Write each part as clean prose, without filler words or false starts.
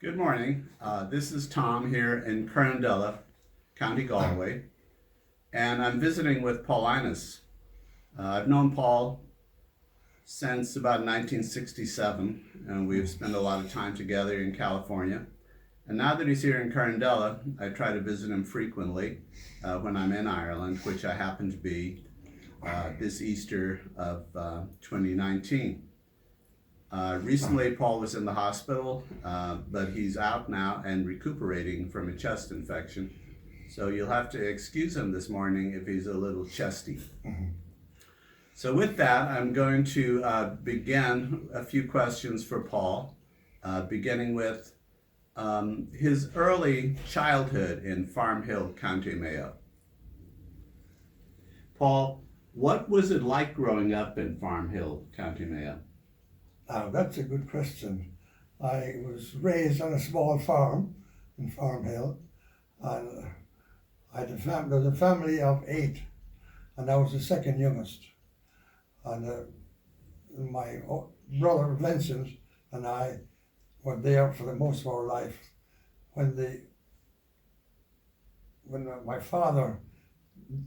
Good morning. This is Tom here in Carndella, County Galway, and I'm visiting with Paul Innes. I've known Paul since about 1967, and we've spent a lot of time together in California. And now that he's here in Carndella, I try to visit him frequently when I'm in Ireland, which I happen to be this Easter of 2019. Recently, Paul was in the hospital, but he's out now and recuperating from a chest infection. So you'll have to excuse him this morning if he's a little chesty. So with that, I'm going to begin a few questions for Paul, beginning with his early childhood in Farm Hill, County Mayo. Paul, what was it like growing up in Farm Hill, County Mayo? Now, that's a good question. I was raised on a small farm in Farm Hill, and there was a family of 8, and I was the second youngest. And my brother Vincent and I were there for the most of our life. When my father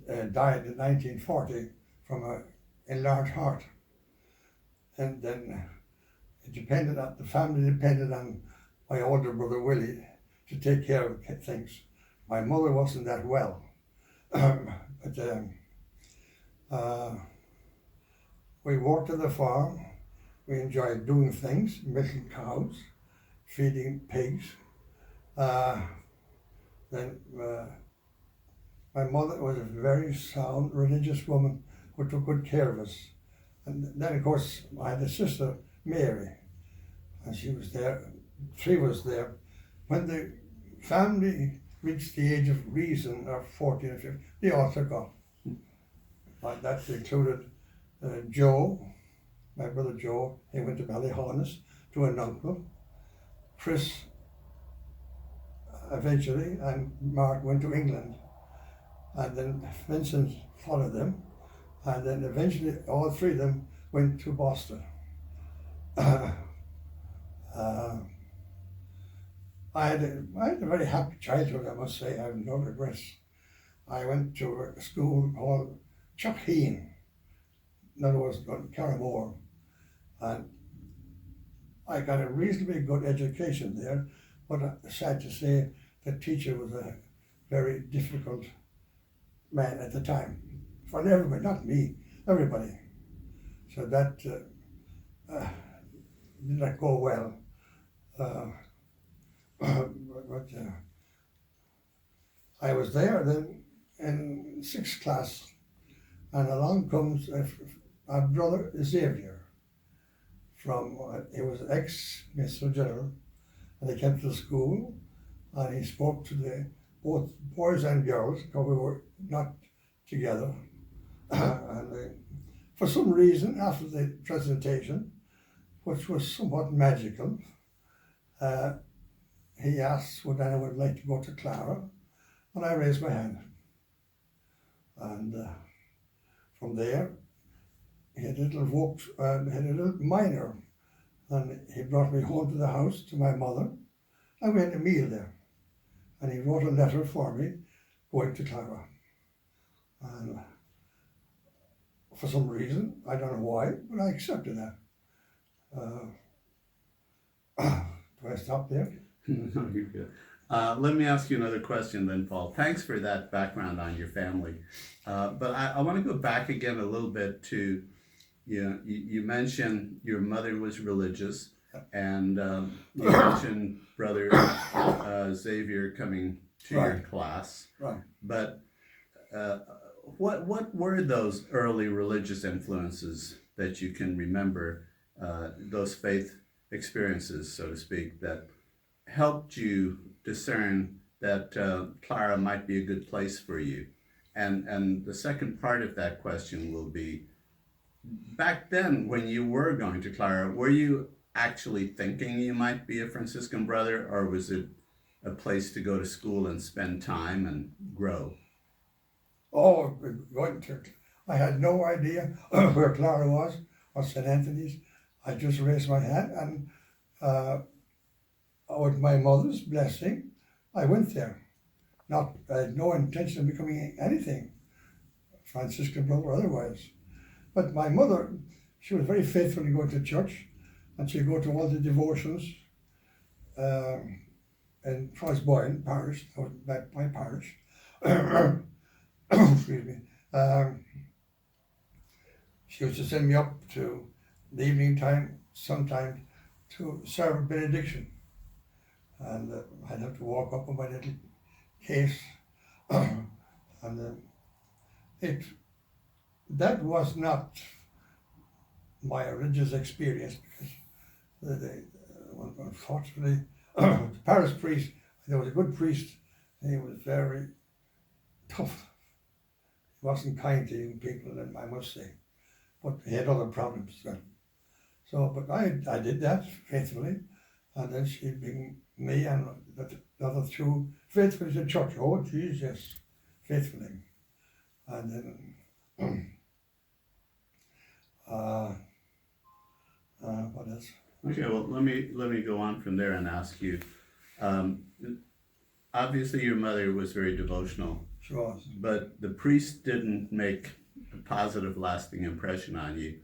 died in 1940 from an enlarged heart, and then the family depended on my older brother Willie to take care of things. My mother wasn't that well, but we worked at the farm. We enjoyed doing things, milking cows, feeding pigs. Then my mother was a very sound religious woman who took good care of us. And then, of course, I had a sister, Mary, and she was there. 3 was there. When the family reached the age of reason, of 14 or 15, they all took off. That included Joe, my brother Joe. He went to Ballyhonus to an uncle. Chris, eventually, and Mark went to England. And then Vincent followed them. And then eventually all 3 of them went to Boston. I had a very happy childhood, I must say. I have no regrets. I went to a school called Chuckheen, in other words, Carramore, and I got a reasonably good education there, but sad to say, the teacher was a very difficult man at the time. For everybody, not me, everybody. So that did not go well. But I was there then in 6th class, and along comes my brother Xavier he was ex-Mr. General, and he came to the school, and he spoke to both boys and girls, because we were not together. And for some reason, after the presentation, which was somewhat magical, he asked would anyone like to go to Clara, and I raised my hand. And from there, he had a little minor, and he brought me home to the house to my mother, and we had a meal there. And he wrote a letter for me going to Clara. And for some reason, I don't know why, but I accepted that. Do I stop there? No, you're good. Let me ask you another question then, Paul. Thanks for that background on your family. But I want to go back again a little bit to, you mentioned your mother was religious, and you mentioned Brother Xavier coming to your class. Right. But what were those early religious influences that you can remember, those faith experiences, so to speak, that helped you discern that Clara might be a good place for you? And the second part of that question will be, back then when you were going to Clara, were you actually thinking you might be a Franciscan brother, or was it a place to go to school and spend time and grow? Oh, I had no idea where Clara was or St. Anthony's. I just raised my hand, and with my mother's blessing, I went there. I had no intention of becoming anything, Franciscan brother or otherwise. But my mother, she was very faithful to go to church, and she'd go to all the devotions in Crossboyne parish, that was my parish. Excuse me. She used to send me up to the evening time, sometimes, to serve a benediction. And I'd have to walk up with my little case. And that was not my religious experience, because unfortunately, the parish priest, there was a good priest, he was very tough. He wasn't kind to young people, and I must say. But he had other problems as well. So, but I did that faithfully, and then she'd bring me and the other two faithfully to church. Oh, geez, yes, faithfully. And then, what else? Okay, well, let me go on from there and ask you. Obviously, your mother was very devotional, She was. but the priest didn't make a positive, lasting impression on you,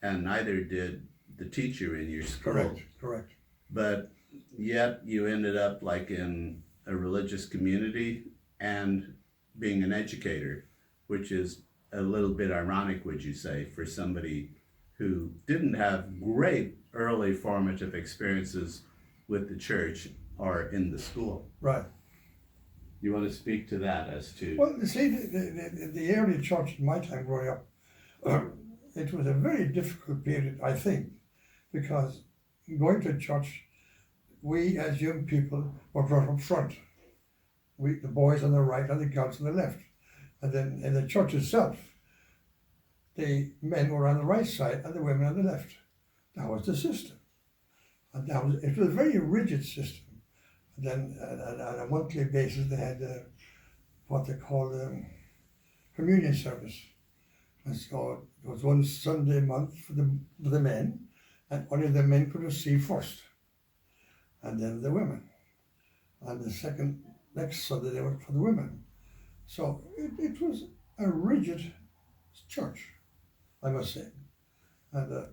and neither did the teacher in your school. Correct. But yet you ended up like in a religious community and being an educator, which is a little bit ironic, would you say, for somebody who didn't have great early formative experiences with the church or in the school. Right. You want to speak to that as to... Well, you see, the early church in my time growing up, it was a very difficult period, I think, because going to church, we as young people were brought up front. The boys on the right and the girls on the left. And then in the church itself, the men were on the right side and the women on the left. That was the system. And it was a very rigid system. And then on a monthly basis, they had what they called communion service. And so it was one Sunday a month for the men, and only the men could receive first, and then the women. And the next Sunday they were for the women. So it was a rigid church, I must say. And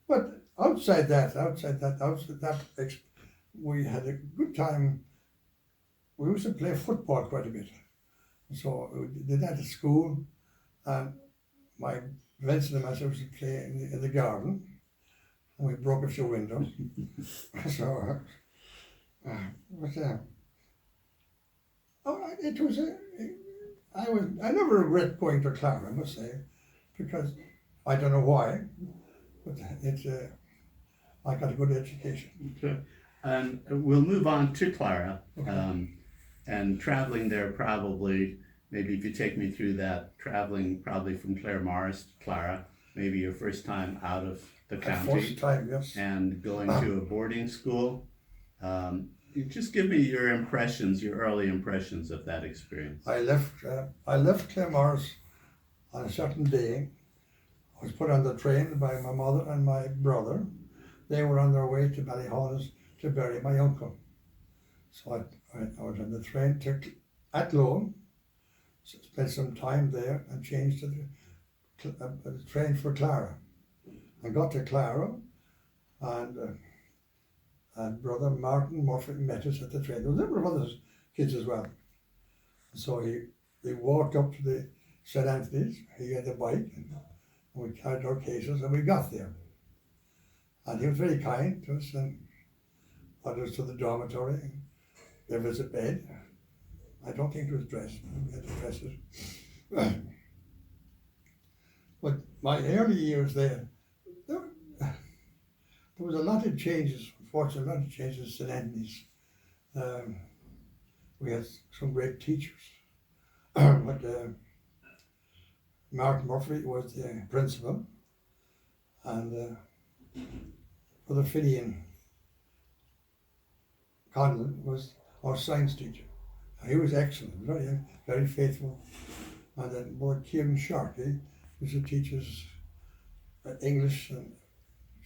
but outside that, we had a good time. We used to play football quite a bit. So we did that at school, and my Vincent and myself used to play in the garden, and we broke a few windows. So, I never regret going to Clara, I must say, because I don't know why, but I got a good education. Okay. And we'll move on to Clara. Okay. And traveling there probably, maybe if you take me through that, traveling probably from Claremorris to Clara, maybe your first time out of the county. First time, yes. And going to a boarding school. Just give me your impressions, your early impressions of that experience. I left Claremorris on a certain day. I was put on the train by my mother and my brother. They were on their way to Ballyhonus to bury my uncle. So I was on the train to Athlone, spent some time there, and changed to the train for Clara. I got to Clara, and brother Martin Murphy met us at the train. There was a number of other kids as well. So they walked up to the St. Anthony's. He had a bike, and we carried our cases, and we got there. And he was very kind to us, and brought us to the dormitory, and gave us a bed. I don't think it was dressed, we had to dress it. But my early years there was a lot of changes, unfortunately, a lot of changes in St. Anthony's. We had some great teachers, but Martin Murphy was the principal, and Brother Finian Conlon was our science teacher. He was excellent, very, very faithful. And then Lord Kieran Sharkey used to teach us English and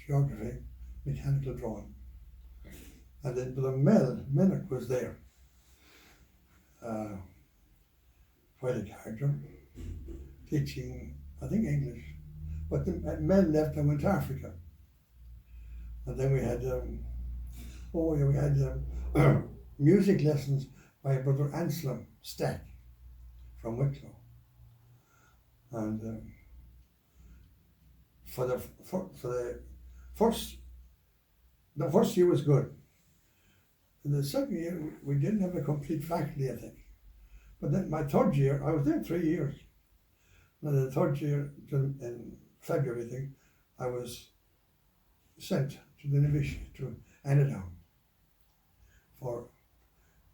geography, mechanical drawing. And then Brother Mel Minnick was there. Quite a character, teaching, I think, English. But Mel left and went to Africa. And then we had, music lessons by Brother Anselm Stack from Wicklow. And the first year was good. In the second year, we didn't have a complete faculty, I think. But then my third year, I was there 3 years. And the third year, in February, I think, I was sent to the novitiate to Annadown for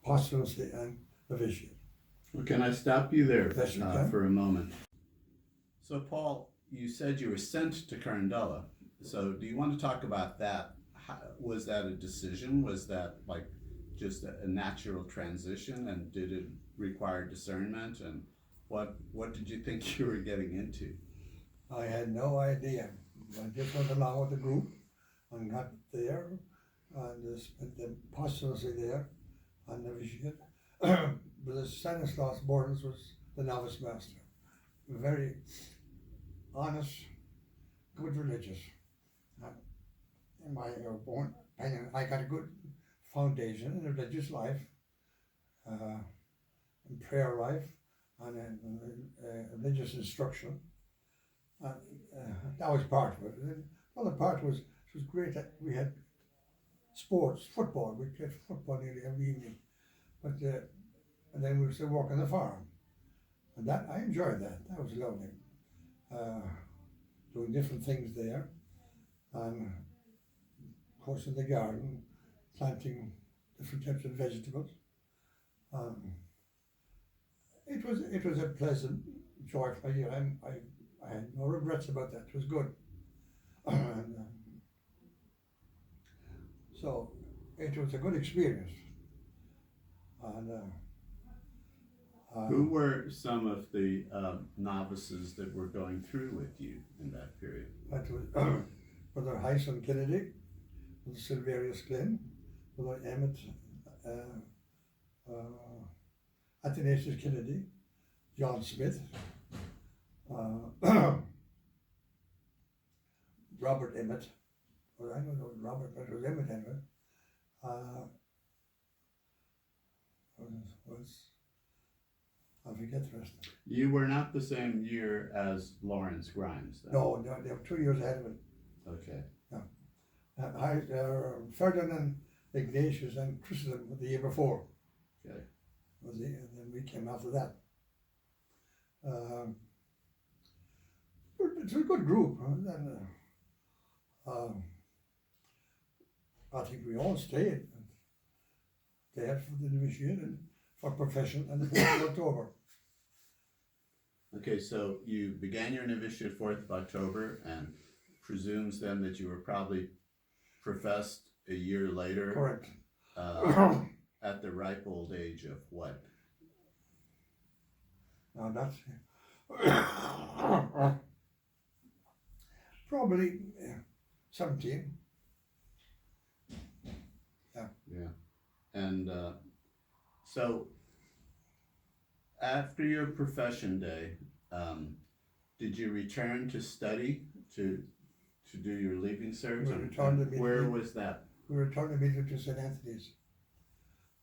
posthumously and novitiate. Well, can I stop you there Yes, you can. for a moment? So, Paul, you said you were sent to Carndella. So, do you want to talk about that? Was that a decision? Was that like just a natural transition? And did it require discernment? And what did you think you were getting into? I had no idea. I just went along with the group and got there and spent the posthumously there on novitiate. But Stanislaus Bortles was the novice master. Very honest, good religious. In my own opinion, I got a good foundation in religious life, in prayer life, and in religious instruction. And that was part of it. And the other part was, it was great that we had sports, football. We played football nearly every evening. But and then we were still working the farm. And that, I enjoyed that. That was lovely. Doing different things there. And of course in the garden, planting different types of vegetables. It was a pleasant, joyful year. I had no regrets about that. It was good. And, so it was a good experience. And Who were some of the novices that were going through with you in that period? that was Brother Hyson Kennedy, Brother Silverius Glynn, Brother Emmett Athanasius Kennedy, John Smith, Robert Emmett, well, I don't know Robert, but it was Emmett Emmett. I forget the rest. You were not the same year as Lawrence Grimes, then? No, they were 2 years ahead of it. Okay. Ferdinand Ignatius and Chrysostom the year before. Okay. And then we came after that. It's a good group. And then, I think we all stayed there for the novitiate and for profession and the 4th of October. Okay, so you began your novitiate 4th of October and presumes then that you were probably professed a year later. Correct. At the ripe old age of what? Now that's probably 17. Yeah. And so after your profession day, did you return to study to do your leaving cert? We returned immediately. Where was that? We returned immediately to St. Anthony's.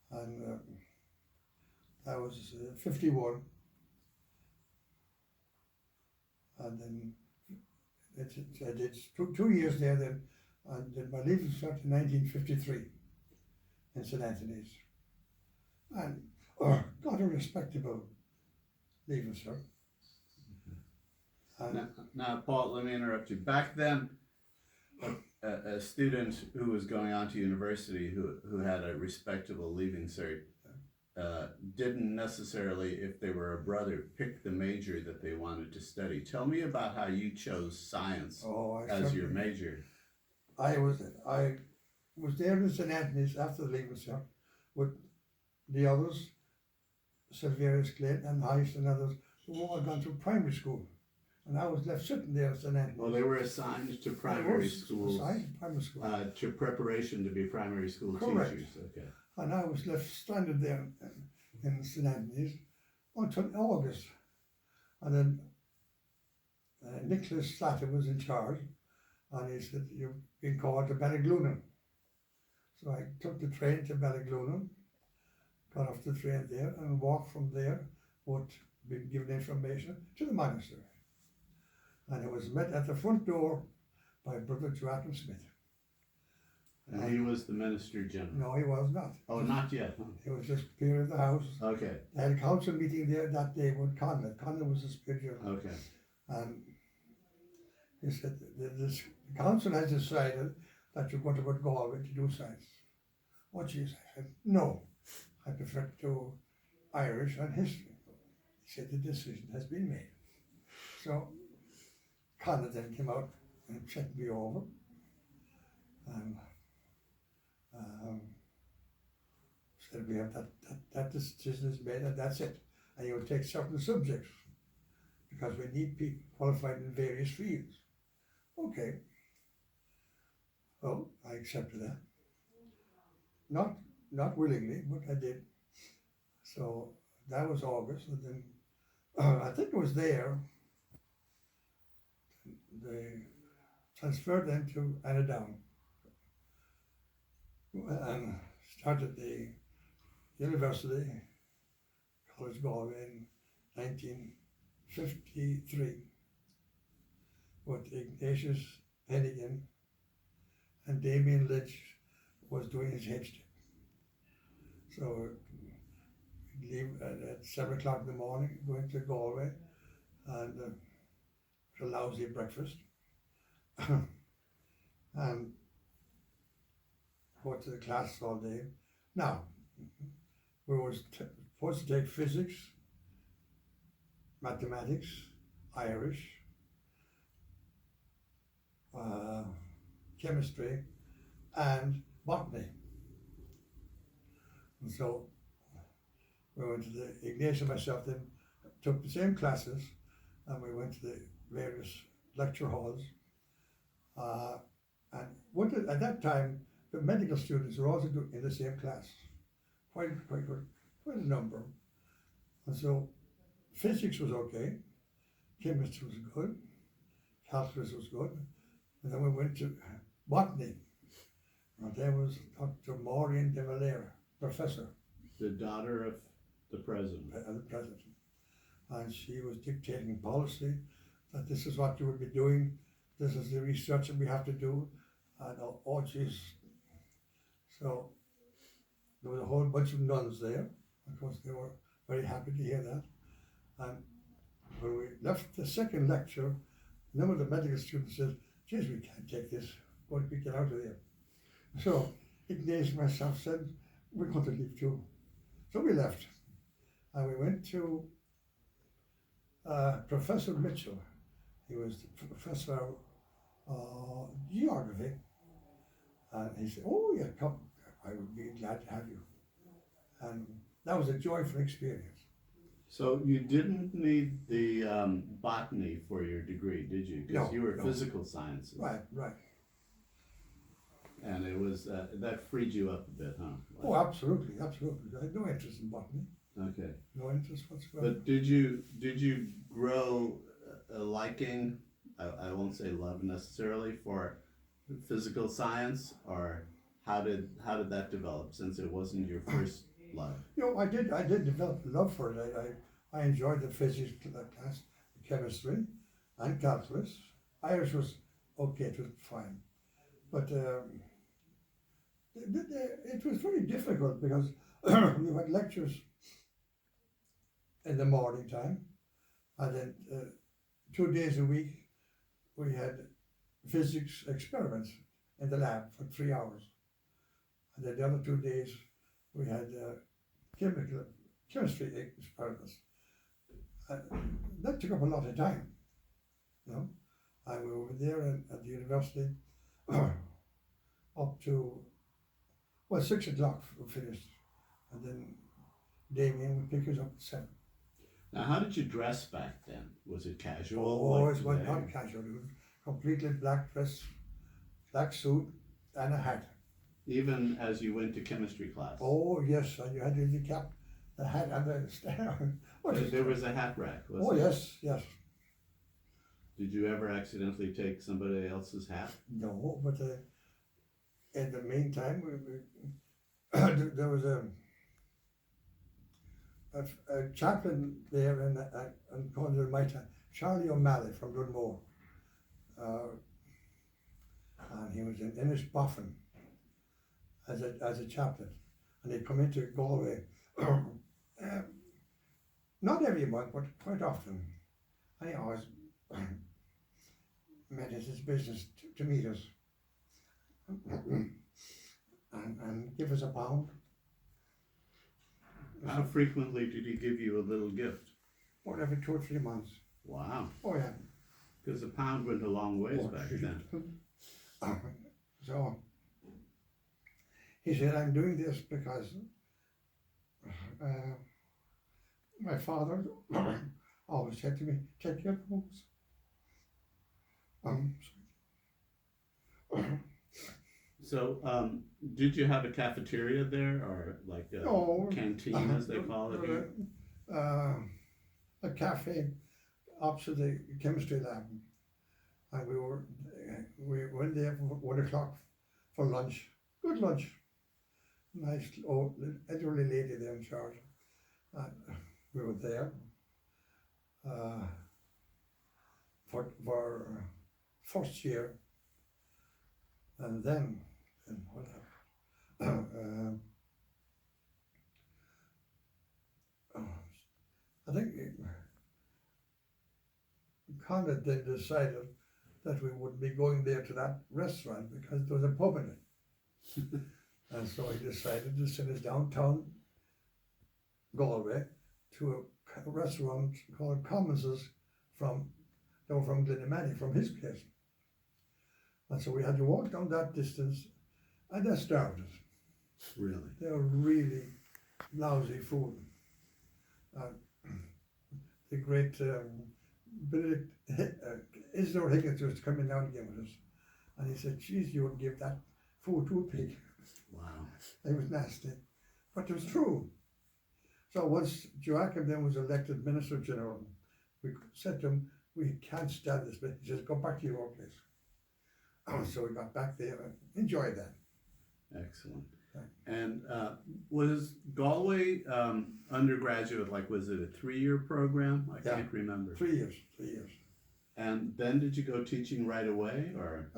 And that was 51. And then I did 2 years there then, and did my leaving cert in 1953 in St. Anthony's. And got a respectable leaving cert. Now, Paul, let me interrupt you. Back then, a student who was going on to university who had a respectable leaving cert didn't necessarily, if they were a brother, pick the major that they wanted to study. Tell me about how you chose science as your major. I was there in St. Anthony's after the leaving cert with the others, Silverius Glynn and Heiss and others, who all gone to primary school And I was left sitting there at St. Anthony's. Well, they were assigned to primary schools, Assigned to primary school. to preparation to be primary school Correct. teachers. Okay. And I was left stranded there in St. Anthony's until August. And then Nicholas Slatter was in charge, and he said, "You've been called to Ballyglunin." So I took the train to Ballyglunin, got off the train there, and walked from there, would be given information to the monastery. And I was met at the front door by Brother Joachim Smith. And he was the minister general. No, he was not. Oh, not yet, huh? He was just peer of the house. Okay. They had a council meeting there that day with Conlon. Conlon was the spiritual. Okay. And he said, the council has decided that you're going to go to Galway to do science. Oh, geez. I said, no, I prefer to do Irish and history. He said, the decision has been made. So Conlon then came out and checked me over. And said, we have that decision is made and that's it. And you'll take certain subjects because we need people qualified in various fields. Okay. Well, I accepted that. Not willingly, but I did. So that was August, and then I think it was there. They transferred them to Annadown and started the University College Galway in 1953 with Ignatius Hennigan, and Damien Lynch was doing his headship. So we'd leave at 7 o'clock in the morning, going to Galway, and a lousy breakfast. And go to the class all day. Now, we were supposed to take physics, mathematics, Irish, chemistry, and botany. And so we went to the Ignatius and myself then took the same classes, and we went to the various lecture halls. And at that time, the medical students were also in the same class, quite a number. And so physics was okay, chemistry was good, calculus was good, and then we went to botany. And there was Dr. Maureen de Valera, professor. The daughter of the president. The president. And she was dictating policy, that this is what you would be doing, this is the research that we have to do, and oh geez. So there was a whole bunch of nuns there. Of course, they were very happy to hear that. And when we left the second lecture, one of the medical students said, geez, we can't take this, we get out of there. So Ignatius and myself said, we're going to leave too. So we left, and we went to Professor Mitchell. He was the professor of geography, and he said, oh yeah, come, I would be glad to have you. And that was a joyful experience. So you didn't need the botany for your degree, did you? Because No, you were no. physical sciences. Right. And it was that freed you up a bit, huh? Oh, absolutely. I had no interest in botany. Okay. No interest whatsoever. But did you grow a liking? I won't say love necessarily for physical science, or how did that develop? Since it wasn't your first love. I did develop a love for it. I enjoyed the physics class, the chemistry, and calculus. Irish was okay, it was fine. But it was very difficult because we had lectures in the morning time, and then 2 days a week we had physics experiments in the lab for 3 hours. And then the other 2 days we had chemistry experiments. And that took up a lot of time, And we were there at the university up to, 6 o'clock we finished. And then Damien would pick us up at 7. Now, how did you dress back then? Was it casual? Oh, like it was today? not casual. It was completely black dress, black suit, and a hat. Even as you went to chemistry class? Oh, yes, and you had the cap, the hat, and the stand. There was a hat rack, was Oh, there? yes, yes. Did you ever accidentally take somebody else's hat? No, but in the meantime, there was a chaplain there in Conjure my time, Charlie O'Malley from Dunmore. And he was in Innisboffin as a chaplain. And he'd come into Galway, not every month, but quite often. And he always made it his business to meet us and give us a pound. How frequently did he give you a little gift? About every 2 or 3 months. Wow, Oh, yeah. because a pound went a long ways Oh, back shit. then. So he said, I'm doing this because my father always said to me, take your books. So, did you have a cafeteria there, or like a No. canteen, as they call it here? A cafe opposite the chemistry lab. And we went there for 1 o'clock for lunch. Good lunch. Nice old elderly lady there in charge. And we were there for first year. And then what happened? I think Conrad then decided that we would be going there to that restaurant because there was a pub in it. And so he decided to send us downtown Galway to a restaurant called Commonses from Glenimani, from his place. And so we had to walk down that distance, and that starved us. Really? They were really lousy food. The great Benedict Isidore Higgins was coming down again with us, and he said, geez, you would give that food to a pig. Wow. It was nasty, but it was true. So once Joachim then was elected Minister General, we said to him, we can't stand this, but he says, go back to your place. So we got back there and enjoyed that. Excellent. And was Galway undergraduate, like, was it a 3-year program? I can't remember. 3 years, 3 years. And then did you go teaching right away, or?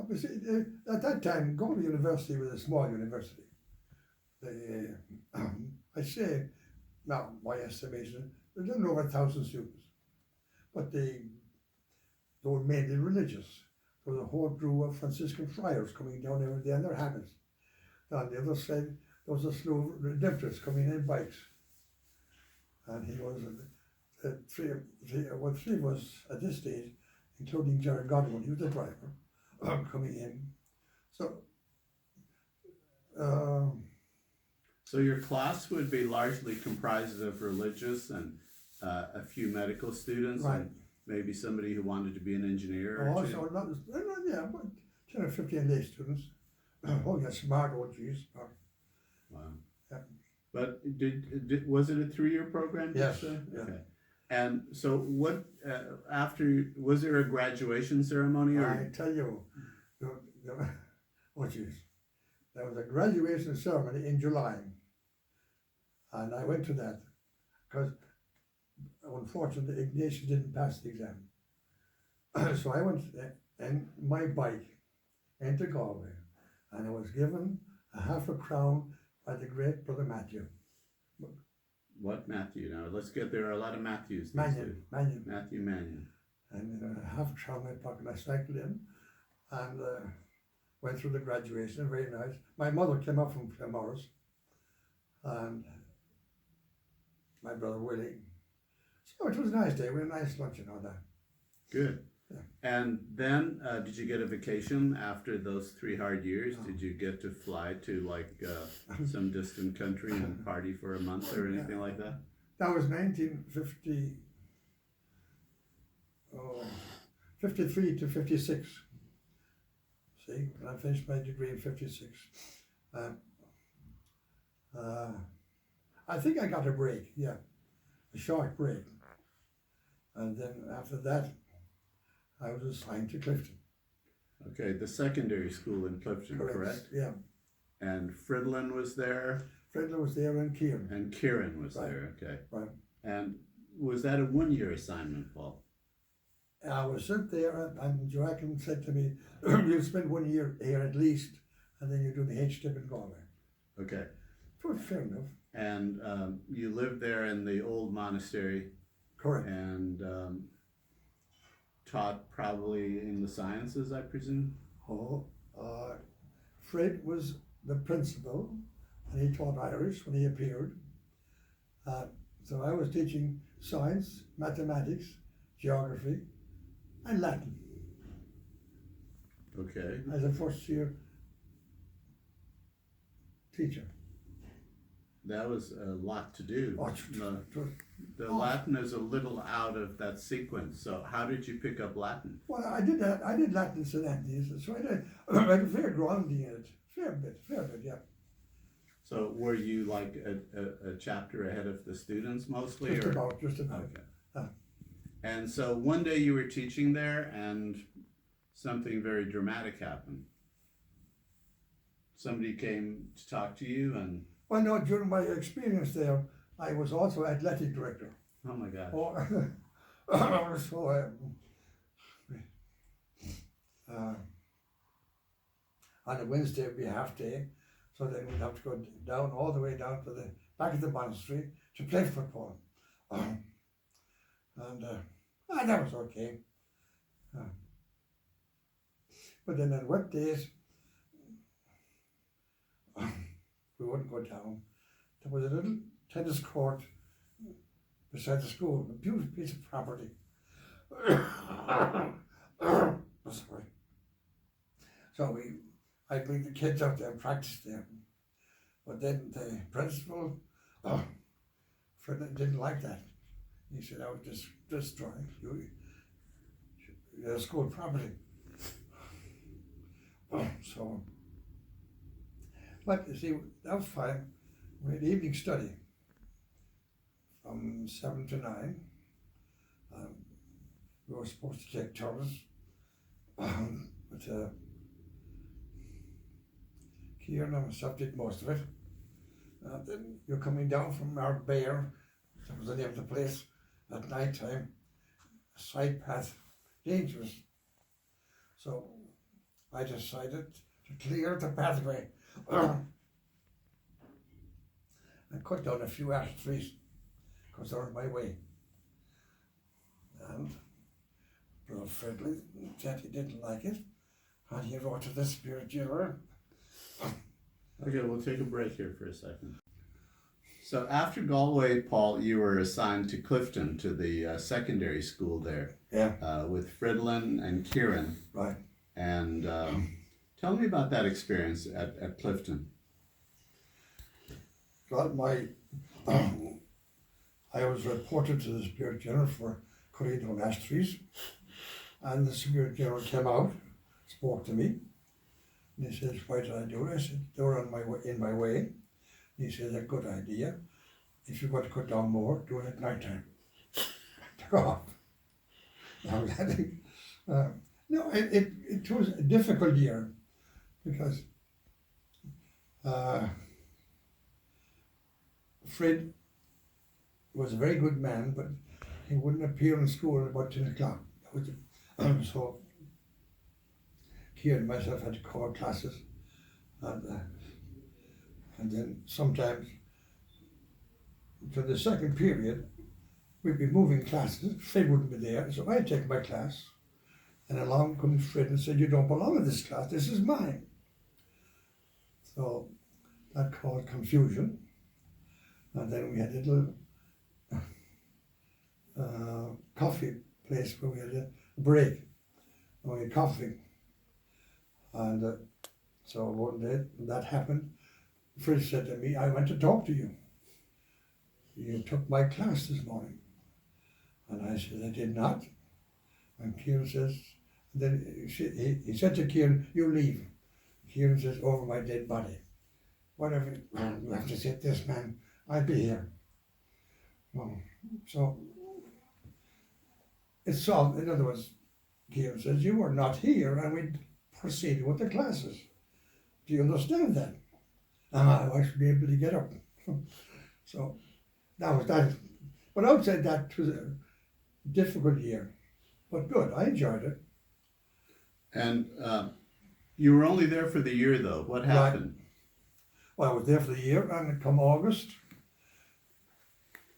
At that time, Galway University was a small university. I say, now my estimation, there were over 1,000 students, but they were mainly religious. There was a whole crew of Franciscan friars coming down every day in their habits. On the other side, there was a slew of redemptorists coming in bikes. And he was, three of us at this stage, including Jared Godwin, he was the driver, coming in. So, So your class would be largely comprised of religious and a few medical students, right. and maybe somebody who wanted to be an engineer or two? Also, yeah, but 10 or 15 lay students. Oh, yeah, smart, oh, geez. Smart. Wow. Yeah. But was it a 3-year program? did you Yes, say? yeah. Okay. And so what, after, was there a graduation ceremony, or? I tell you, oh, geez. There was a graduation ceremony in July. And I went to that because, unfortunately, Ignatius didn't pass the exam. So I went in my bike into Galway, and I was given a ½ by the great Brother Matthew. What Matthew? Now, there are a lot of Matthews. Mannion. Matthew Mannion. And a ½ in my pocket, I cycled in and went through the graduation, very nice. My mother came up from Morris, and my brother Willie. So it was a nice day, we had a nice lunch and all that. Good. Yeah. And then, did you get a vacation after those 3 hard years? No. Did you get to fly to like some distant country and party for a month or anything like that? That was 1950. oh, 53 to 56. See, when I finished my degree in 56. I think I got a break, yeah, a short break. And then after that, I was assigned to Clifton. Okay, the secondary school in Clifton, correct? Yeah. And Fridlin was there, Fredler was there and Kieran. and Kieran was Right. there, okay. Right. And was that a one-year assignment, Paul? I was sent there and Joachim said to me, you'll spend 1 year here at least, and then you do the HTIP in Galway. Okay. So it's fair enough. And you lived there in the old monastery Correct. and taught probably in the sciences, I presume? Fred was the principal, and he taught Irish when he appeared. So I was teaching science, mathematics, geography, and Latin Okay. as a first year teacher. That was a lot to do. Oh, The Latin is a little out of that sequence. So how did you pick up Latin? Well, I did that. I did Latin in St. Anthony's, so I had a fair grounding in it. Fair bit, yeah. So were you like a chapter ahead of the students mostly? Just about. Okay. And so one day you were teaching there and something very dramatic happened. Somebody came to talk to you and, Well, no, during my experience there, I was also athletic director. oh my gosh. So, on a Wednesday it'd be a half day, so then we'd have to go down all the way down to the back of the monastery to play football. And that was okay. But then on wet days, we wouldn't go down. There was a little tennis court beside the school, a beautiful piece of property. Sorry. So I'd bring the kids out there and practice there. But then the principal, Fred didn't like that. He said I was just destroying your school property. So, but you see, that was fine. We had evening study from 7 to 9. We were supposed to take turns, but Kieran and myself did most of it. Then you're coming down from Arbor, that was the name of the place, at night time, a side path, dangerous. So I decided to clear the pathway. I cut down a few ash trees because they were in my way. And Brother Fredley said he didn't like it, and he wrote to the Spirit General. Okay, we'll take a break here for a second. So after Galway, Paul, you were assigned to Clifton, to the secondary school there. Yeah. With Fridlin and Kieran. Right. And tell me about that experience at Clifton. Well, I was reported to the Spirit General for cutting down ash trees, and the Spirit General came out, spoke to me, and he says, "Why did I do it?" I said, "They were in my way." And he said, "A good idea. If you've got to cut down more, do it at night time." Took off. No, it was a difficult year because Fred was a very good man, but he wouldn't appear in school at about 10 o'clock. So Kieran and myself had to call classes, and then sometimes for the second period we'd be moving classes. Fred wouldn't be there, so I'd take my class, and along comes Fred and said, "You don't belong in this class, this is mine." So that caused confusion. And then we had a little coffee place where we had a break, and we had coffee. And so one day that happened, Fred said to me, "I want to talk to you. You took my class this morning." And I said, "I did not." And Kieran says, then he said to Kieran, you leave. Kieran says, over my dead body. Whatever, man, you have to sit this, man. I'll be here. Well, so it's solved. In other words, Kieran says, you were not here and we proceeded with the classes. Do you understand that? I should be able to get up. So that was that. But outside that, it was a difficult year, but good. I enjoyed it. And you were only there for the year, though. What happened? Well, I was there for the year, and come August,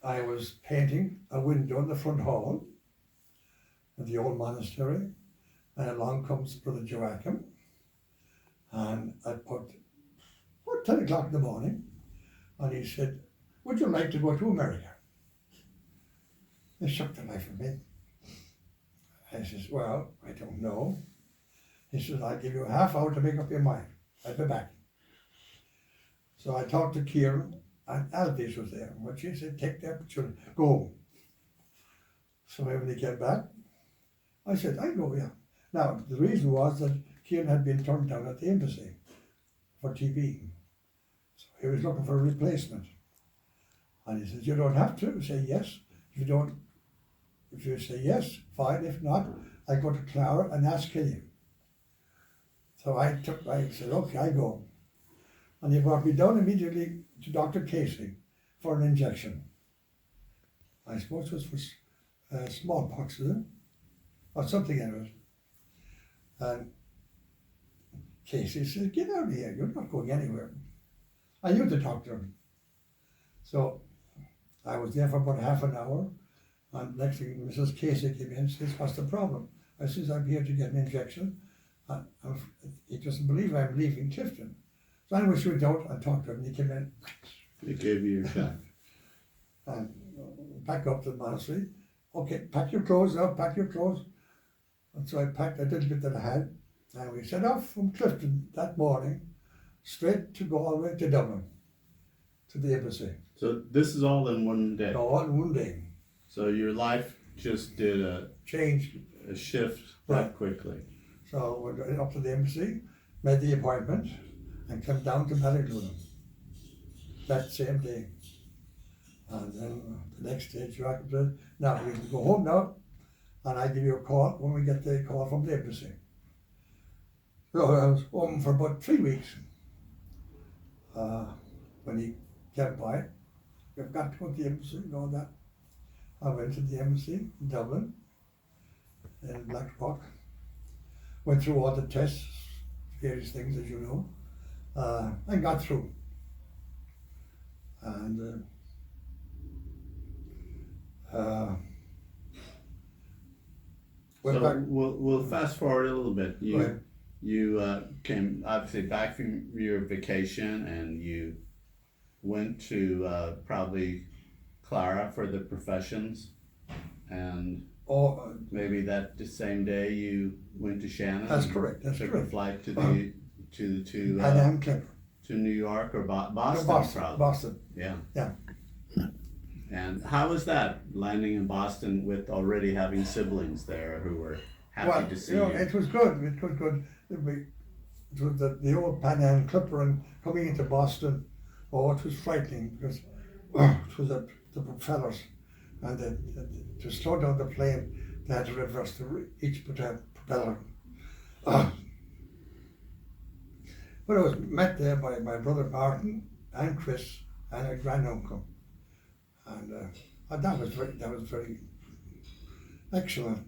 I was painting a window in the front hall of the old monastery, and along comes Brother Joachim, and I put, about 10 o'clock in the morning, and he said, would you like to go to America? It shook the life of me. I says, well, I don't know. He says, I'll give you a half hour to make up your mind. I'll be back. So I talked to Kieran, and Alvis was there. But she said, take the opportunity, go. So when he came back, I said, I go, yeah. Now, the reason was that Kieran had been turned down at the embassy for TB. So he was looking for a replacement. And he says, you don't have to say yes. If you say yes, fine. If not, I go to Clara and ask Killian. So I said, okay, I go. And he brought me down immediately to Dr. Casey for an injection. I suppose it was for smallpox, was it? Or something in it. And Casey said, get out of here, you're not going anywhere. I knew the doctor. So I was there for about half an hour. And next thing, Mrs. Casey came in and says, what's the problem? I says, I'm here to get an injection. And he doesn't believe I'm leaving Clifton. So I went out and talked to him, and he came in. He gave you your shot. And back up to the monastery. Okay, pack your clothes now, pack your clothes. And so I packed a little bit that I had. And we set off from Clifton that morning, straight to go all the way to Dublin, to the embassy. So this is all in one day? All in one day. So your life just did a shift that quickly. So we went up to the embassy, made the appointment, and came down to Ballyglunin that same day. And then the next day, Joachim said, now we can go home now, and I'll give you a call when we get the call from the embassy. So I was home for about 3 weeks. When he came by, we've got to go to the embassy and all that. I went to the embassy in Dublin, in Blackrock, went through all the tests, various things as you know, and got through. And so we'll fast forward a little bit. You came obviously back from your vacation, and you went to probably Clara for the professions, and maybe that the same day you went to Shannon. That's correct. That's took correct. a flight to to New York or Boston, probably. Boston. Yeah. Yeah. And how was that, landing in Boston with already having siblings there who were happy to see you? It was good. It was good. It was the old Pan Am Clipper, and coming into Boston, it was frightening because it was the propellers, and to slow down the plane, they had to reverse each propeller. But I was met there by my brother Martin and Chris and a granduncle, and that was very excellent.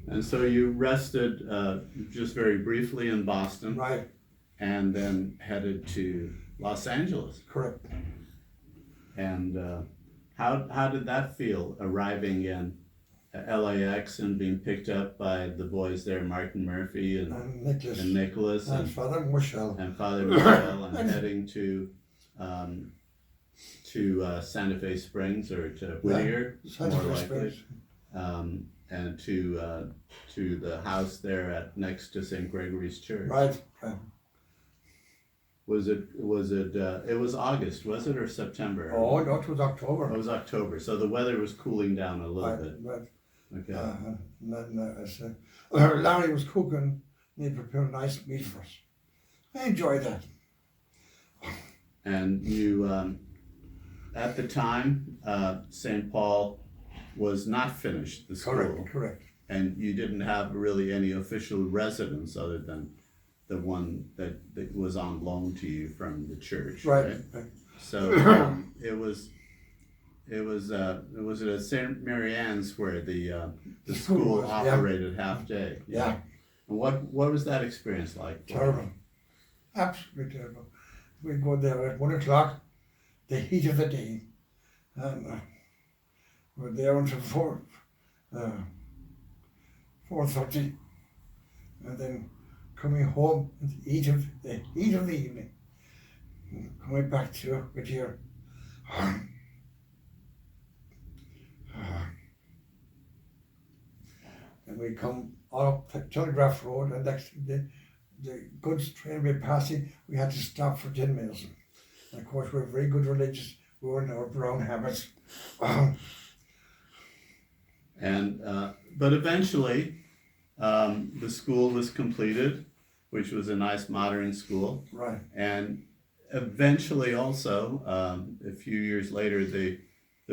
And so you rested just very briefly in Boston, Right. And then headed to Los Angeles. Correct. And how did that feel, arriving in LAX and being picked up by the boys there, Martin Murphy and Nicholas and Father Michelle and heading to Santa Fe Springs or to Whittier, more likely, and to the house there next to St. Gregory's Church. Right. it was August, was it, or September? Oh, no, it was It October. was October, so the weather was cooling down a little Right, bit. right. Okay. And then I said, Larry was cooking, and he prepared a nice meal for us. I enjoyed that. And you, at the time, St. Paul was not finished, the school. Correct. And you didn't have really any official residence other than the one that was on loan to you from the church, right? Right. So it was at St. Mary Ann's where the school was, yeah. operated half day. Yeah. And what was that experience like? Terrible. Absolutely terrible. We'd go there at 1 o'clock, the heat of the day, and we're there until 4:30, and then coming home in the heat of the evening, and coming back to with your and we come all up Telegraph Road, and next the goods train we passing, we had to stop for 10 minutes. And of course, we're very good religious. We were in our brown habits. And but eventually, the school was completed, which was a nice modern school. Right. And eventually, also, a few years later, the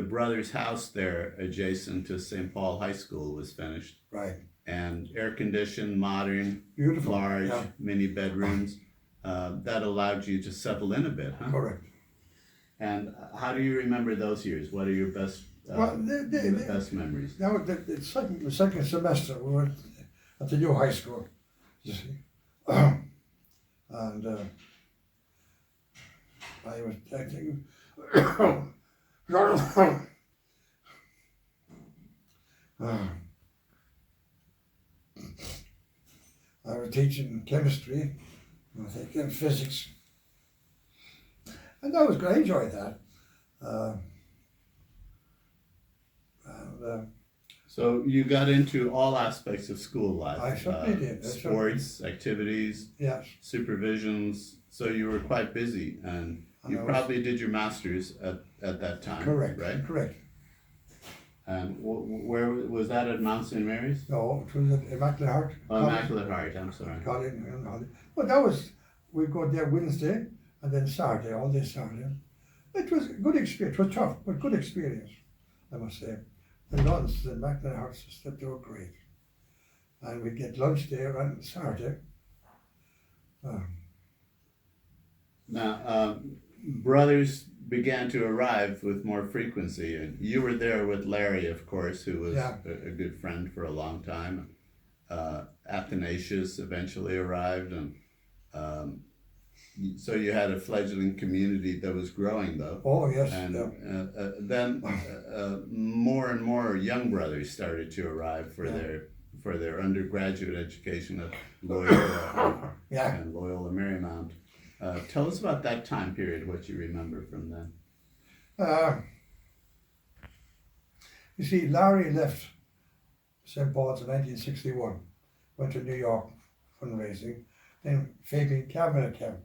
brothers' house there, adjacent to St. Paul High School, was finished. Right. And air-conditioned, modern, Beautiful. large, Yeah. mini bedrooms. That allowed you to settle in a bit, huh? Correct. And how do you remember those years? What are your best best memories? Now the second semester we were at the new high school, you see, and I was acting. I was teaching chemistry, I think, and physics, and that was good. I enjoyed that. So you got into all aspects of school life. I certainly did. Sports, activities, Yes. supervisions. So you were quite busy, and you probably did your master's at that time. Correct. Right. Correct. And where was that, at Mount St. Mary's? No, it was at Immaculate Heart. Oh, Immaculate Heart. I'm sorry. But that was, we'd go there Wednesday and then Saturday, all day Saturday. It was a good experience. It was tough, but good experience, I must say. The nuns, the Immaculate Heart Sisters, they were great. And we'd get lunch there on Saturday. Now, brothers began to arrive with more frequency, and you were there with Larry, of course, who was a good friend for a long time. Athanasius eventually arrived, and so you had a fledgling community that was growing, though. Oh, yes. And then more and more young brothers started to arrive for their undergraduate education at Loyola and Loyola Marymount. Tell us about that time period, what you remember from then. You see, Larry left St. Paul's in 1961, went to New York fundraising, then Fabian Cabinet came.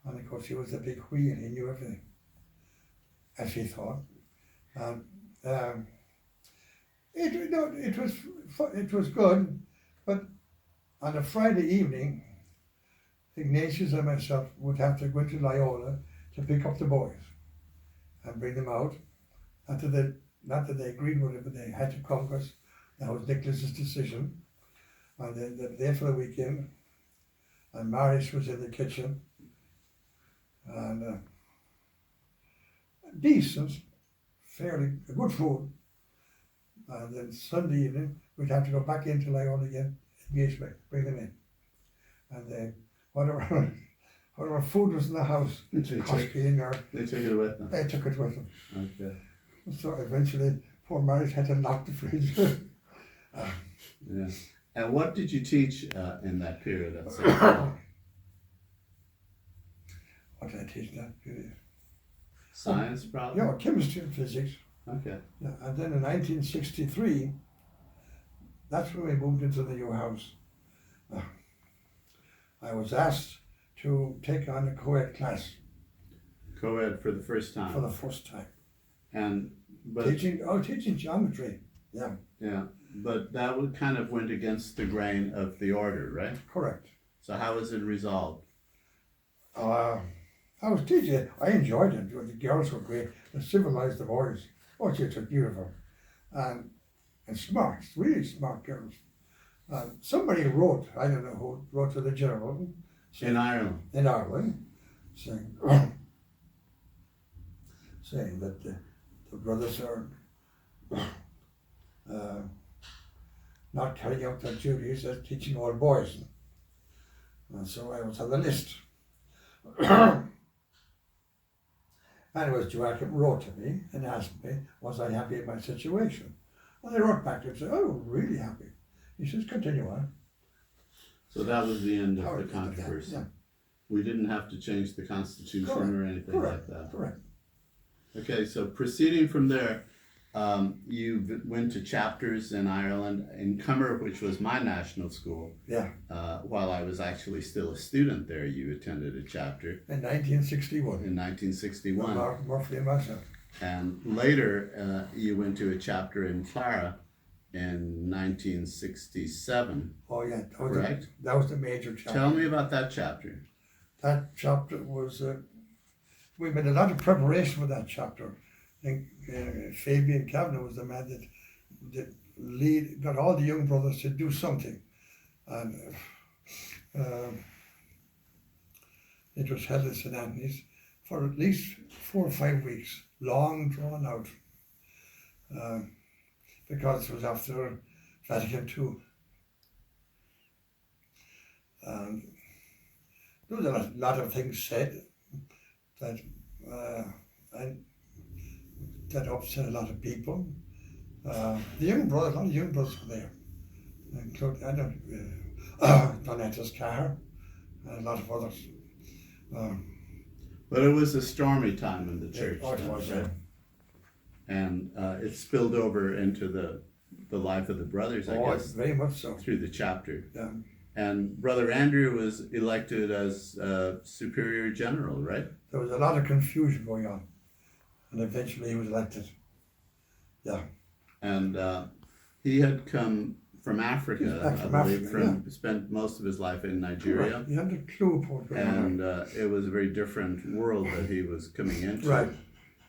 And of course, he was the big wheel, he knew everything, as he thought. And it was good, but on a Friday evening, Ignatius and myself would have to go to Loyola to pick up the boys and bring them out. Not that they agreed with it, but they had to come because that was Nicholas's decision. And they were there for the weekend, and Marius was in the kitchen. And decent, fairly good food. And then Sunday evening, we'd have to go back into Loyola again, engagement, bring them in. And then whatever food was in the house, They took it with them. They took it with them. Okay. So eventually, poor Marius had to lock the fridge. Yeah. And what did you teach in that period at St. Paul? What did I teach in that period? Science, probably? Yeah, chemistry and physics. Okay. Yeah, and then in 1963, that's when we moved into the new house. I was asked to take on a co-ed class Co-ed for the first time. for the first time. And but Teaching geometry. Yeah, yeah, but that would kind of went against the grain of the order, right? correct. So how was it resolved? I was teaching it. I enjoyed it. The girls were great. The civilized the boys. Oh, it's beautiful. And smart, really smart girls. Somebody wrote, I don't know who, wrote to the general In Ireland. in Ireland, saying, saying that the brothers are not carrying out their duties as teaching all boys. And so I was on the list. And it was Joachim wrote to me and asked me, was I happy in my situation? And I wrote back to him and said, oh, really happy. He says, continue on. So that was the end of How the did that? controversy. Yeah. We didn't have to change the Constitution Correct. or anything Correct. like that. Correct. Okay, so proceeding from there, you went to chapters in Ireland, in Cummer, which was my national school. Yeah. While I was actually still a student there, you attended a chapter In 1961. in 1961. Mark Murphy and myself. And later, you went to a chapter in Clara in 1967. Oh yeah, Correct. That was the major chapter. Tell me about that chapter. That chapter was, we made a lot of preparation for that chapter. I think Fabian Kavanagh was the man that got all the young brothers to do something. And it was held in St. Anthony's for at least 4 or 5 weeks, long drawn out, because it was after Vatican II. There was a lot of things said that that upset a lot of people. The young brothers, a lot of young brothers were there, including Donatus Carr and a lot of others. But it was a stormy time in the church. It was, right? And it spilled over into the life of the brothers, I guess, very much so. through the chapter. Yeah. And Brother Andrew was elected as Superior General, right? There was a lot of confusion going on, and eventually he was elected. Yeah. And he had come from Africa, He's back I from believe, Africa, spent most of his life in Nigeria. Right. He had a clue what was going on. And it was a very different world that he was coming into. Right.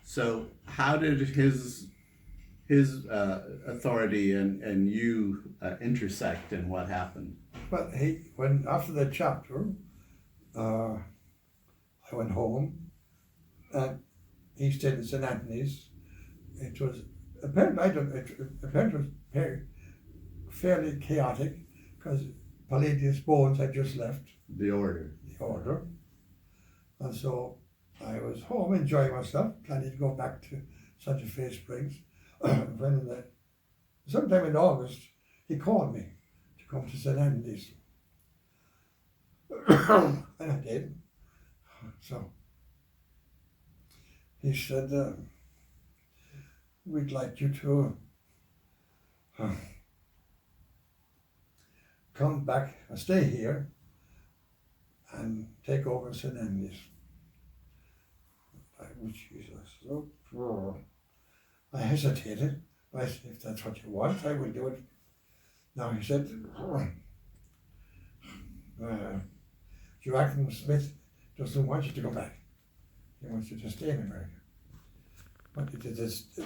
So how did his authority and you intersect, and what happened? But when after the chapter, I went home, and he stayed in St. Anthony's. It was apparently fairly chaotic because Palladius Bones had just left The order. the order, and so I was home enjoying myself, planning to go back to Santa Fe Springs. When sometime in August, he called me to come to St. Anthony's. And I did. So he said, we'd like you to come back and stay here and take over St. Anthony's. I hesitated. I said, if that's what you want, I will do it. Now he said, Joachim Smith doesn't want you to go back. He wants you to stay in America. But it is a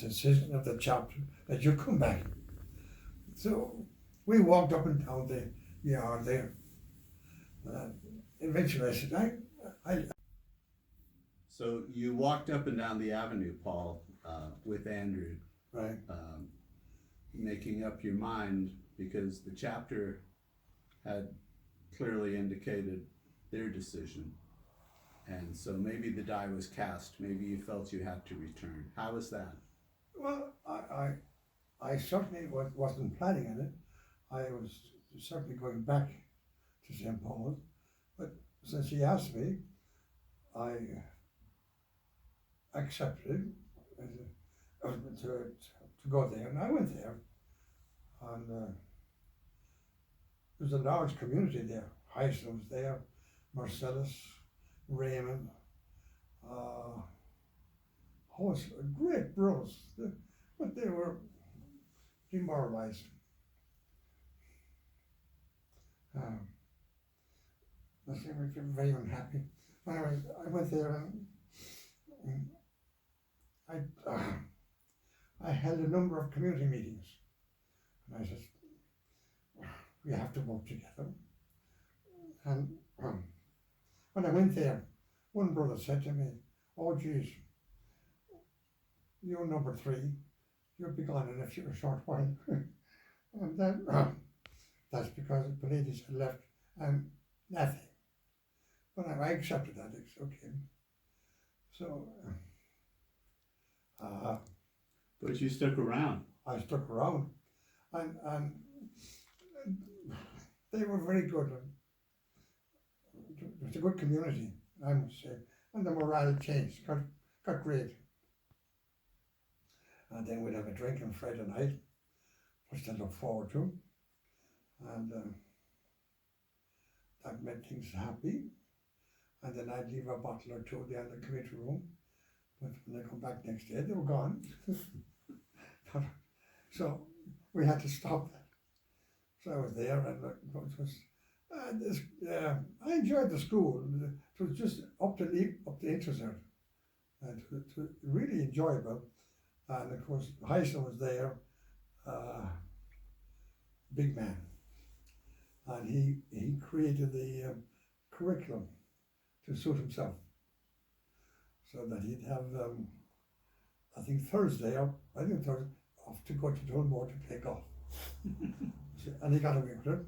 decision of the chapter that you come back. So we walked up and down the yard there. Eventually I said, So you walked up and down the avenue, Paul, with Andrew, right, making up your mind, because the chapter had clearly indicated their decision. And so maybe the die was cast. Maybe you felt you had to return. How was that? well, I certainly wasn't planning on it. I was certainly going back to St. Paul's, but since he asked me, I accepted to go there, and I went there. And there was a large community there. Heisen was there, Marcellus, Raymond, host great brothers, but they were demoralized. Um, they were very unhappy. Anyway, I went there and I held a number of community meetings. And I said, we have to work together. And when I went there, one brother said to me, oh geez, you're number 3, you'll be gone in a short while. And then, that's because the ladies had left and nothing. But I accepted that, it's okay. So, But you stuck around. I stuck around, and they were very good. It was a good community, I must say, and the morale changed, got great. And then we'd have a drink on Friday night, which I look forward to, and that made things happy. And then I'd leave a bottle or two there in the committee room, but when I come back next day, they were gone. So we had to stop that. So I was there, and it was, I enjoyed the school. It was just up to interest, and to really enjoyable. And of course, Heisen was there, big man, and he created the curriculum to suit himself, so that he'd have I think Thursday off to go to Tullamore to play golf. And he got away with it.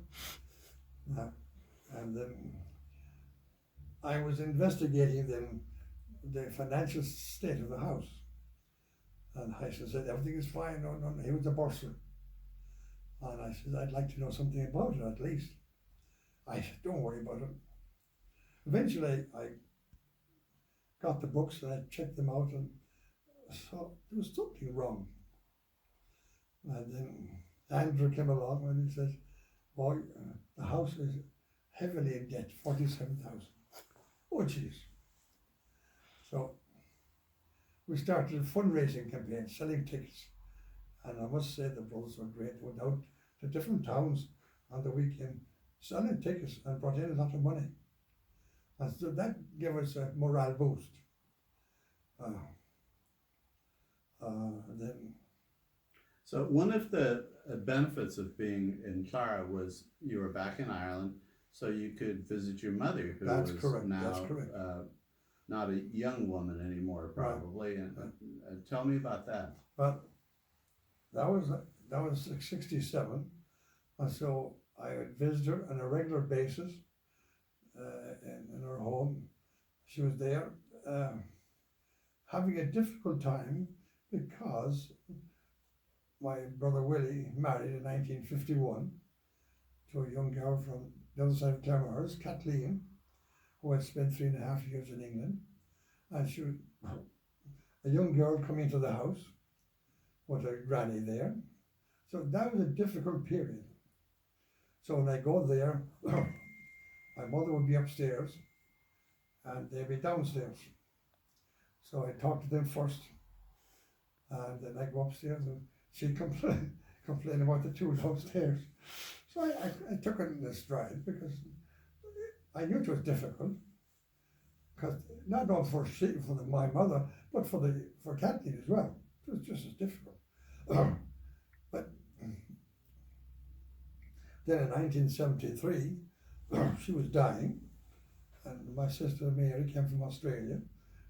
And then I was investigating then the financial state of the house. And Heisen said, everything is fine. No, he was a bursar. And I said, I'd like to know something about it at least. I said, don't worry about it. Eventually, I got the books and I checked them out and saw there was something wrong. And then Andrew came along and he said, boy, the house is heavily in debt, 47,000. Oh, jeez. So we started a fundraising campaign, selling tickets. And I must say the brothers were great. They went out to different towns on the weekend, selling tickets, and brought in a lot of money. And so that gave us a morale boost. Then So one of the benefits of being in Clara was you were back in Ireland, so you could visit your mother, who That's was correct, now that's correct. not a young woman anymore, probably. Right. And tell me about that. But that was 67, and so I would visit her on a regular basis in her home. She was there having a difficult time because my brother Willie married in 1951 to a young girl from the other side of Claremorris, Kathleen, who had spent 3.5 years in England. And she was a young girl coming into the house with a granny there. So that was a difficult period. So when I go there, my mother would be upstairs and they'd be downstairs. So I talk to them first, and then I go upstairs and she'd complain about the two downstairs. So I took it in the stride because I knew it was difficult. Because not only for my mother, but for Kathleen as well. It was just as difficult. But then in 1973, she was dying, and my sister Mary came from Australia,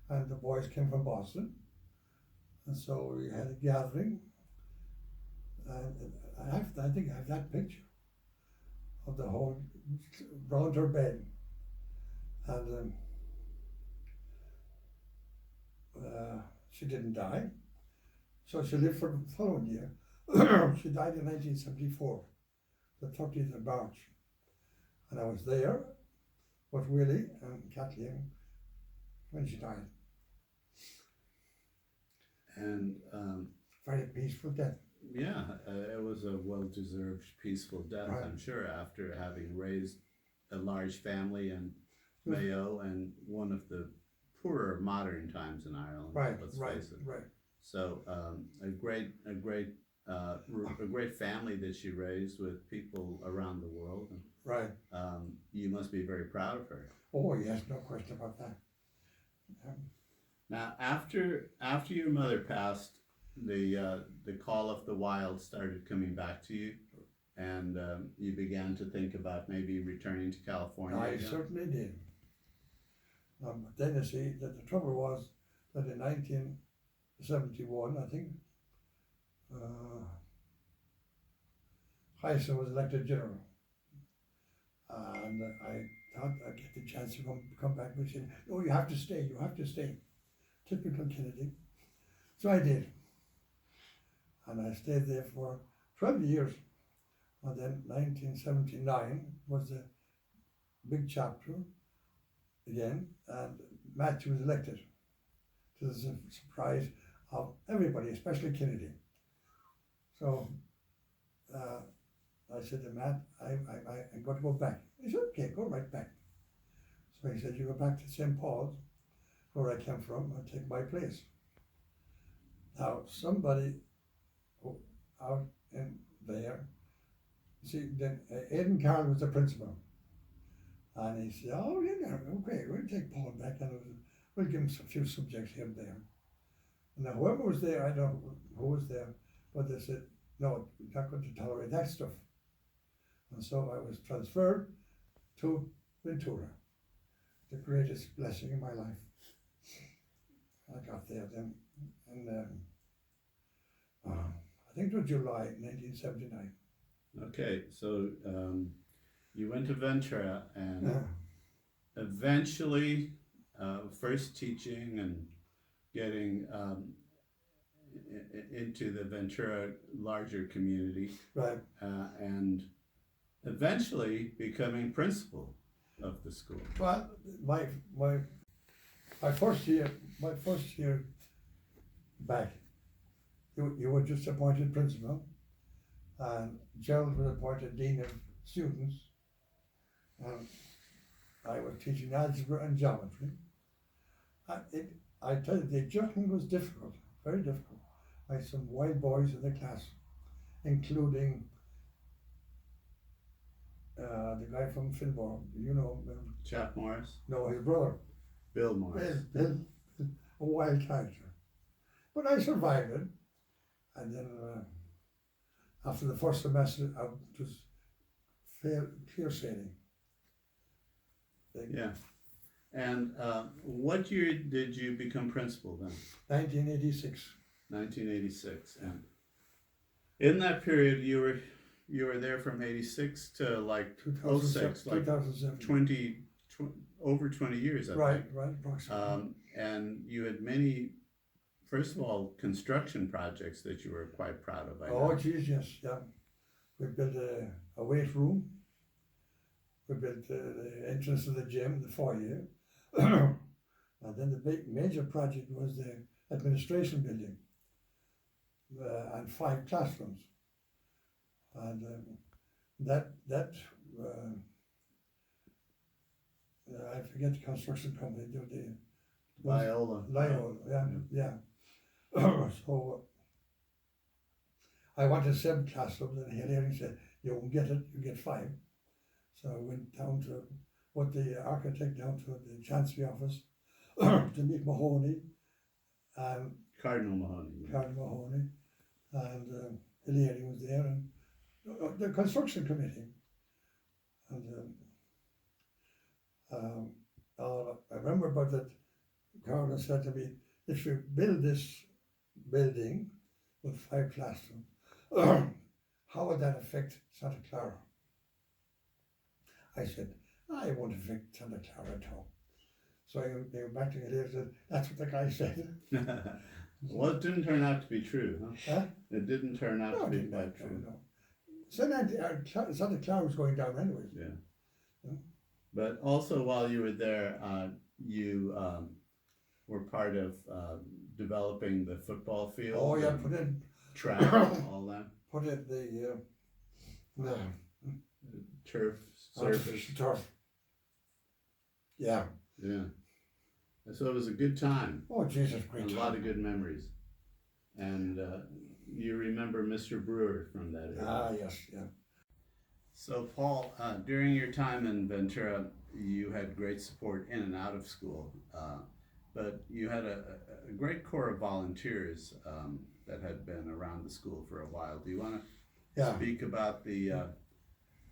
and the boys came from Boston. And so we had a gathering, and I think I have that picture of the whole, round her bed. And she didn't die, so she lived for the following year. She died in 1974, the 30th of March. And I was there with Willie and Kathleen when she died. And Very peaceful death. yeah, it was a well-deserved peaceful death, Right. I'm sure, after having raised a large family and Mayo, and one of the poorer modern times in Ireland. Right, Let's right, face it. right. So a great family that she raised with people around the world. And, Right. you must be very proud of her. Oh yes, no question about that. Now, after your mother passed, the call of the wild started coming back to you, and you began to think about maybe returning to California. I again. certainly did. But then you see that the trouble was that in 1971, I think, Heisen was elected general. And I thought I'd get the chance to come back, but he said, no, you have to stay. Typical Kennedy. So I did. And I stayed there for 12 years. And then 1979 was the big chapter again, and Matthew was elected, to the surprise of everybody, especially Kennedy. So I said to Matt, I'm going to go back. He said, okay, go right back. So he said, you go back to St. Paul's, where I came from, and take my place. Now, somebody out in there, see, then Aidan Carroll was the principal. And he said, oh, yeah, okay, we'll take Paul back, and we'll give him a few subjects here and there. And now, whoever was there, I don't know who was there, but they said, no, we're not going to tolerate that stuff. And so I was transferred to Ventura, the greatest blessing in my life. I got there then, and I think it was July 1979. Okay, so you went to Ventura, and eventually, first teaching and getting into the Ventura larger community, Right. And eventually becoming principal of the school. Well, my first year back, you were just appointed principal, and Gerald was appointed dean of students, and I was teaching algebra and geometry. I tell you, the adjustment was difficult, very difficult. I had some wild boys in the class, including the guy from Fillmore, you know. Chap Morris? No, his brother. Bill Morris. Bill, a wild character. But I survived it. And then after the first semester, it was clear sailing. Yeah. And what year did you become principal then? 1986. 1986. And in that period, you were there from 86 to like 06, like 2007. over 20 years, I Right, think. right, approximately. And you had many, first of all, construction projects that you were quite proud of. I know. Oh, geez, yes, yeah. We built a weight room. We built the entrance to the gym, the foyer. And then the big major project was the administration building and 5 classrooms. And I forget the construction company. Viola. Loyola, yeah. So I wanted 7 classrooms, and Hilary said, you won't get it, you get 5. So I went down to what the architect down to the Chancery office to meet Mahoney, and Cardinal Mahoney. Cardinal Mahoney, and Hilary was there, and the construction committee. And I remember about that, Cardinal said to me, if you build this building with 5 classrooms, how would that affect Santa Clara? I said, I won't affect Santa Clara at all. So I went back to Hilary and said, that's what the guy said. Well, it didn't turn out to be true, huh? Huh? It didn't turn out to be No, quite true. no. Santa Clara was going down anyways. Yeah. Yeah. But also while you were there, you were part of developing the football field. Oh yeah, and put in track, all that the turf surface. turf. Yeah. Yeah. So it was a good time. Oh, Jesus, A great lot time. of good memories. And you remember Mr. Brewer from that area. Ah, yes, yeah. So, Paul, during your time in Ventura, you had great support in and out of school, but you had a great core of volunteers that had been around the school for a while. Do you want to Yeah. speak about the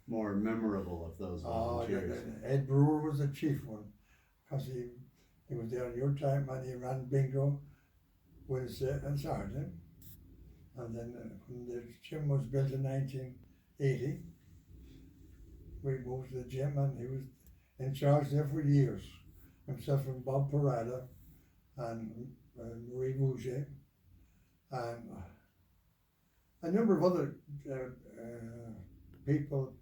more memorable of those Oh, yeah, volunteers? Ed Brewer was the chief one, because he was there in your time and he ran bingo Wednesday and Saturday. And then when the gym was built in 1980, we moved to the gym and he was in charge there for years. Himself and Bob Parada and Marie Bouger and a number of other people,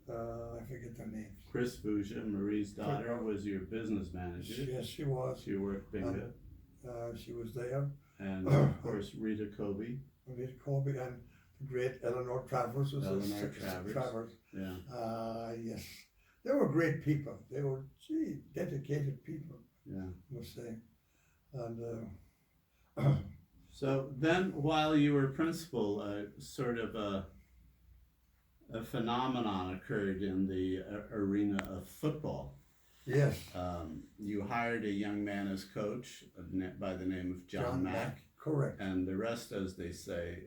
I forget their names. Chris Fuja, Marie's daughter, was your business manager. Yes, she was. She worked bingo. She was there. And of course, Rita Kobe. Rita Kobe and the great Eleanor Travers was Eleanor Travers. Yeah. Yes. They were great people. They were dedicated people, Yeah. I must say. And So then, while you were principal, sort of a phenomenon occurred in the arena of football. yes, You hired a young man as coach by the name of John Mack, correct. and the rest, as they say,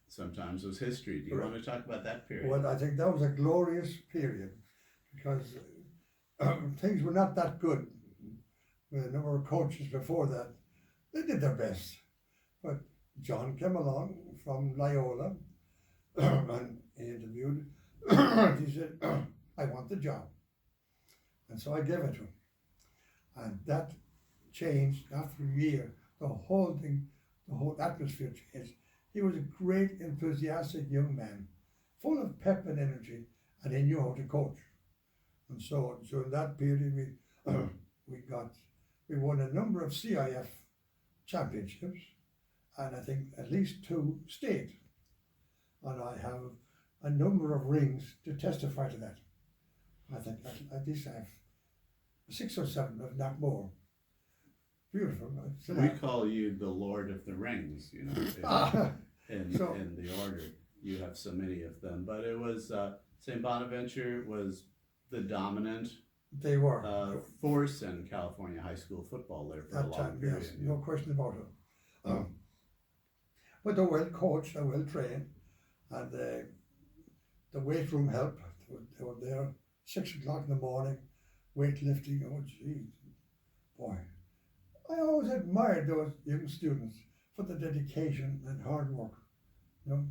sometimes was history. Do you want to talk about that period? Well, I think that was a glorious period because things were not that good. The number of coaches before that, they did their best. But John came along from Loyola and he interviewed. He said, I want the job. And so I gave it to him. And that changed after a year. The whole thing, the whole atmosphere changed. He was a great, enthusiastic young man, full of pep and energy, and he knew how to coach. And so during that period, we won a number of CIF championships, and I think at least 2 state. And I have a number of rings to testify to that. I think at least I have 6 or 7, if not more. Beautiful. We call you the Lord of the Rings, you know, in the order. You have so many of them. But it was, St. Bonaventure was the dominant They were. force in California high school football there for a That long time, period. yes, no question about it. But they're well coached, they're well trained, and the weight room help. They were there 6 o'clock in the morning, weightlifting. Oh, geez, boy! I always admired those young students for the dedication and hard work, you know,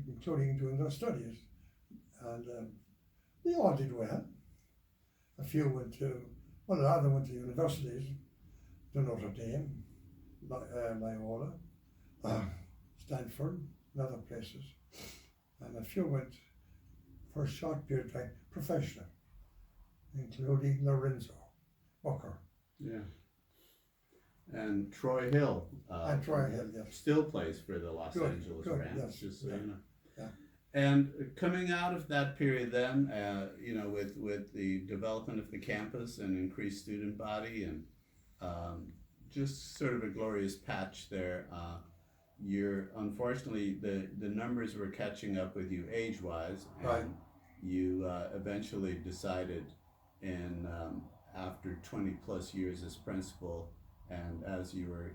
including doing their studies, and they all did well. A few went to, well, a lot of them went to universities, to Notre Dame, Loyola, Stanford, and other places. And a few went, for a short period of time, professional, including Lorenzo Booker. Yeah. And Troy Hill. And Troy Hill, yes. Still plays for the Los Angeles good, Rams, yes, just so yeah, you know. yeah. And coming out of that period then, you know, with the development of the campus and increased student body and just sort of a glorious patch there, unfortunately, the numbers were catching up with you age-wise, and Right. you eventually decided after 20 plus years as principal, and as you were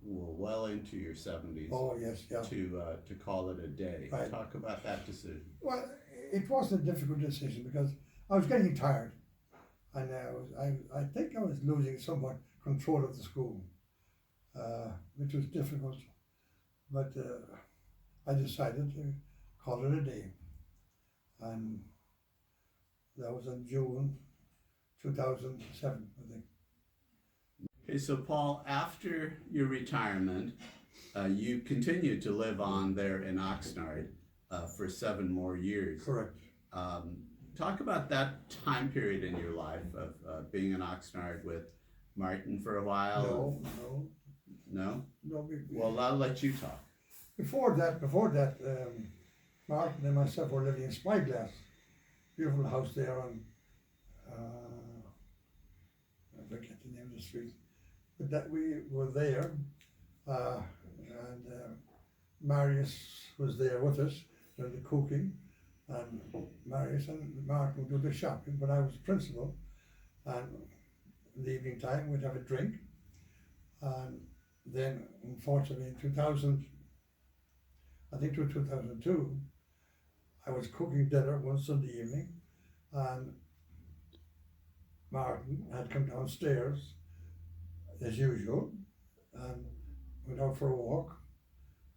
well into your 70s, Oh, yes, yeah. to call it a day. Right. Talk about that decision. Well, it was a difficult decision because I was getting tired, and I think I was losing somewhat control of the school, which was difficult. But I decided to call it a day, and that was in June 2007, I think. Okay, so Paul, after your retirement, you continued to live on there in Oxnard for 7 more years. Correct. Talk about that time period in your life of being in Oxnard with Martin for a while. No. No? Well, I'll let you talk. Before that, Martin and myself were living in Spyglass, beautiful house there on I forget the name of the street, but that we were there, and Marius was there with us, doing the cooking, and Marius and Martin would do the shopping, but I was principal, and in the evening time we'd have a drink, and then unfortunately in 2000, I think it was 2002, I was cooking dinner one Sunday evening, and Martin had come downstairs as usual and went out for a walk,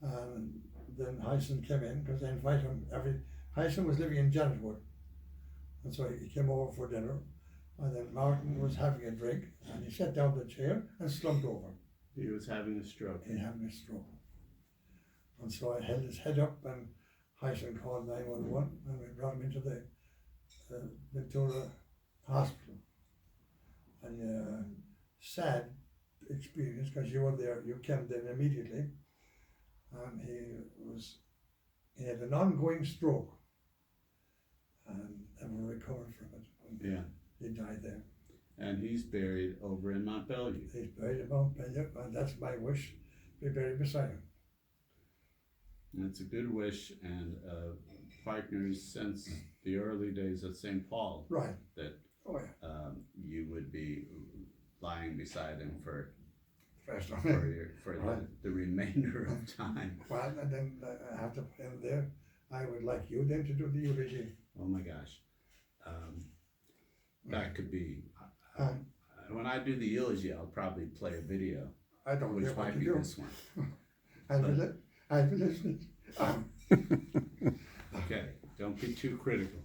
and then Hyson came in because I invited him Hyson was living in Janetwood, and so he came over for dinner, and then Martin was having a drink and he sat down in the chair and slumped over. He was having a stroke. He had a stroke. And so I held his head up and Hyson called 911 and we brought him into the Ventura hospital. And sad experience because you were there, you came in immediately, and he had an ongoing stroke and never recovered from it. And Yeah. he died there. And he's buried over in Mont Belvieu. He's buried in Mount Belvieu, and that's my wish, to be buried beside him. And it's a good wish, and partners since the early days at St. Paul Right. that Oh yeah. you would be lying beside him for First for, time. your, for Right. the remainder of time. Well, and then I have to put in there, I would like you then to do the eulogy. Oh my gosh, that could be. Um, When I do the eulogy, I'll probably play a video, I don't which care what might to be do. this one. I'll be listening. Okay, don't be too critical.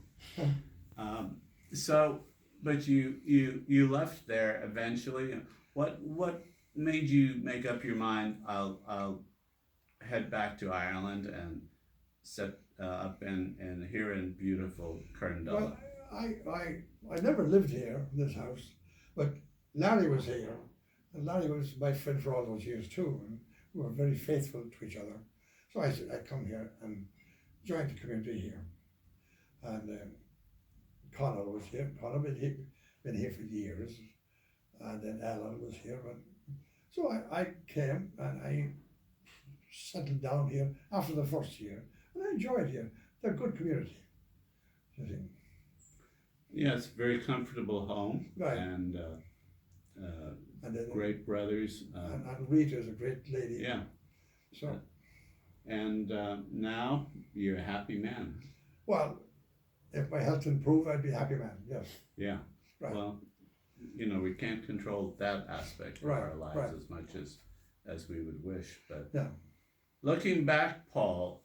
But you left there eventually. What made you make up your mind? I'll head back to Ireland and set up in here in beautiful Carndella. Well, I never lived here in this house, but Larry was here, and Larry was my friend for all those years too, and we were very faithful to each other. So I said I'd come here and join the community here. And Conor was here. Conor been here for years, and then Alan was here. So I came and I settled down here after the first year, and I enjoyed here. They're a good community. You see. Yeah, it's a very comfortable home, Right. and And then great brothers. and Rita's a great lady. Yeah, So, and now you're a happy man. well, if my health improved, I'd be a happy man. Yes. Yeah. Right. Well, we can't control that aspect of Right, our lives right. as much as we would wish. But Yeah. looking back, Paul,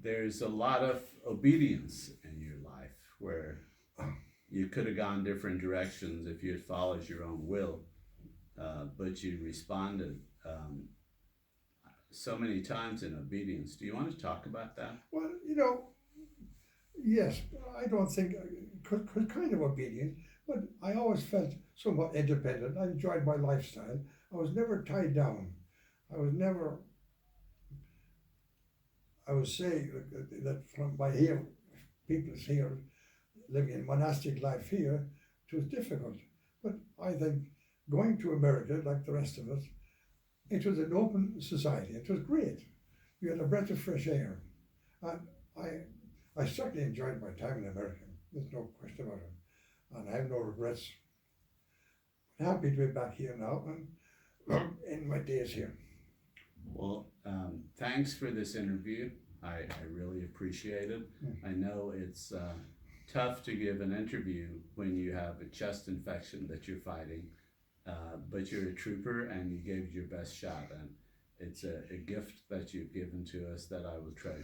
there's a lot of obedience in your life where you could have gone different directions if you had followed your own will, but you responded so many times in obedience. Do you want to talk about that? Well, yes, I don't think kind of obedient, but I always felt somewhat independent. I enjoyed my lifestyle. I was never tied down. I would say that from my here, people here living in monastic life here, it was difficult. But I think going to America, like the rest of us, it was an open society. It was great. You had a breath of fresh air. And I certainly enjoyed my time in America. There's no question about it. And I have no regrets. I'm happy to be back here now and in my days here. Well, thanks for this interview. I really appreciate it. I know it's tough to give an interview when you have a chest infection that you're fighting, but you're a trooper and you gave your best shot, and it's a gift that you've given to us that I will treasure.